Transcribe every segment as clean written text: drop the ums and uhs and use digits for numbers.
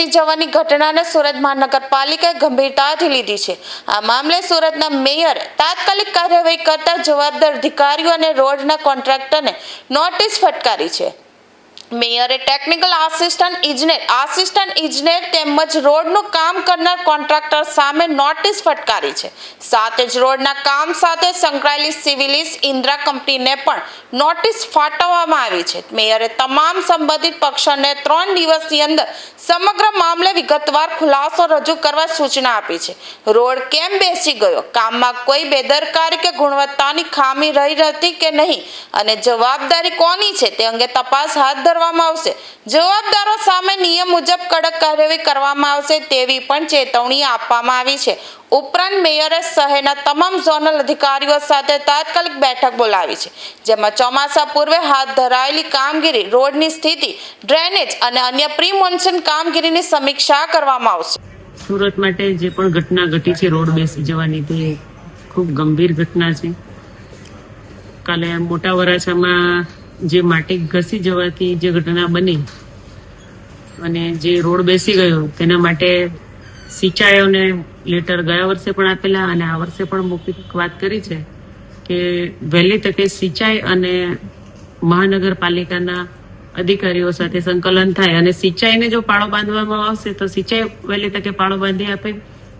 બેસી જવાની ઘટનાને સુરત મહાનગરપાલિકાએ ગંભીરતાથી લીધી છે। આ મામલે સુરતના મેયરે તાત્કાલિક કાર્યવાહી કરતા જવાબદાર અધિકારીઓ અને રોડના કોન્ટ્રાક્ટરને નોટિસ ફટકારી છે। મેયરે ટેકનિકલ આસિસ્ટન્ટ ઇજનેર તેમજ રોડનું કામ કરનાર કોન્ટ્રાક્ટર સામે નોટિસ ફટકારી છે। સાથે જ રોડના કામ સાથે સંકળાયેલી સિવિલિસ ઇન્દ્રા કંપનીને પણ નોટિસ ફાટવવામાં આવી છે। મેયરે તમામ સંબંધિત પક્ષોને 3 દિવસની અંદર સમગ્ર મામલે વિગતવાર ખુલાસો રજૂ કરવા સૂચના આપી છે। રોડ કેમ બેસી ગયો, કામમાં કોઈ બેદરકારી કે ગુણવત્તાની ખામી રહી હતી કે નહીં અને જવાબદારી કોની છે તે અંગે તપાસ હાથ ધરવામાં આવશે। જવાબદારો સામે નિયમ મુજબ કડક કાર્યવાહી કરવામાં આવશે તેવી પણ ચેતવણી આપવામાં આવી છે। ઉપરાંત મેયરે શહેરના તમામ ઝોનલ અધિકારીઓ સાથે તાત્કાલિક બેઠક બોલાવી છે, જેમાં ચોમાસા પૂર્વે હાથ ધરાયેલી કામગીરી, રોડની સ્થિતિ, ડ્રેનેજ અને અન્ય પ્રી મોન્સૂન કામગીરીની સમીક્ષા કરવામાં આવશે। સુરત માટે જે પણ ઘટના ઘટી છે રોડ બેસી જવાની, તે ખૂબ ગંભીર ઘટના છે। કાલે મોટા વરાછામાં જે માટી ઘસી જવાથી જે ઘટના બની અને જે રોડ બેસી ગયો તેના માટે સિંચાઈઓને લેટર ગયા વર્ષે પણ આપેલા અને આ વર્ષે પણ મૌખિક વાત કરી છે કે વહેલી તકે સિંચાઈ અને મહાનગરપાલિકાના અધિકારીઓ સાથે સંકલન થાય અને સિંચાઈને જો પાળો બાંધવામાં આવશે તો સિંચાઈ વહેલી તકે પાળો બાંધી આપે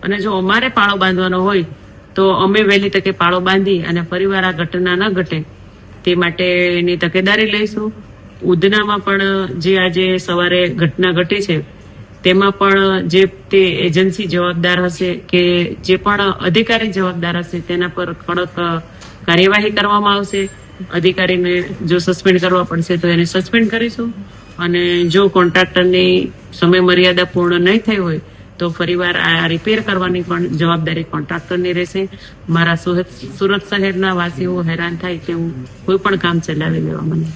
અને જો અમારે પાળો બાંધવાનો હોય તો અમે વહેલી તકે પાળો બાંધી અને ફરીવાર આ ઘટના ન ઘટે તે માટેની તકેદારી લઈશું। ઉધનામાં પણ જે આજે સવારે ઘટના ઘટી છે તેમાં પણ જે તે એજન્સી જવાબદાર હશે કે જે પણ અધિકારી જવાબદાર હશે તેના પર કડક કાર્યવાહી કરવામાં આવશે। અધિકારીને જો સસ્પેન્ડ કરવા પડશે તો એને સસ્પેન્ડ કરીશું અને જો કોન્ટ્રાક્ટરની સમય મર્યાદા પૂર્ણ નહીં થઈ હોય તો ફરીવાર આ રિપેર કરવાની પણ જવાબદારી કોન્ટ્રાક્ટરની રહેશે। મારા સુરત શહેરના વાસીઓ હેરાન થાય તેવું કોઈ પણ કામ ચલાવી લેવા મને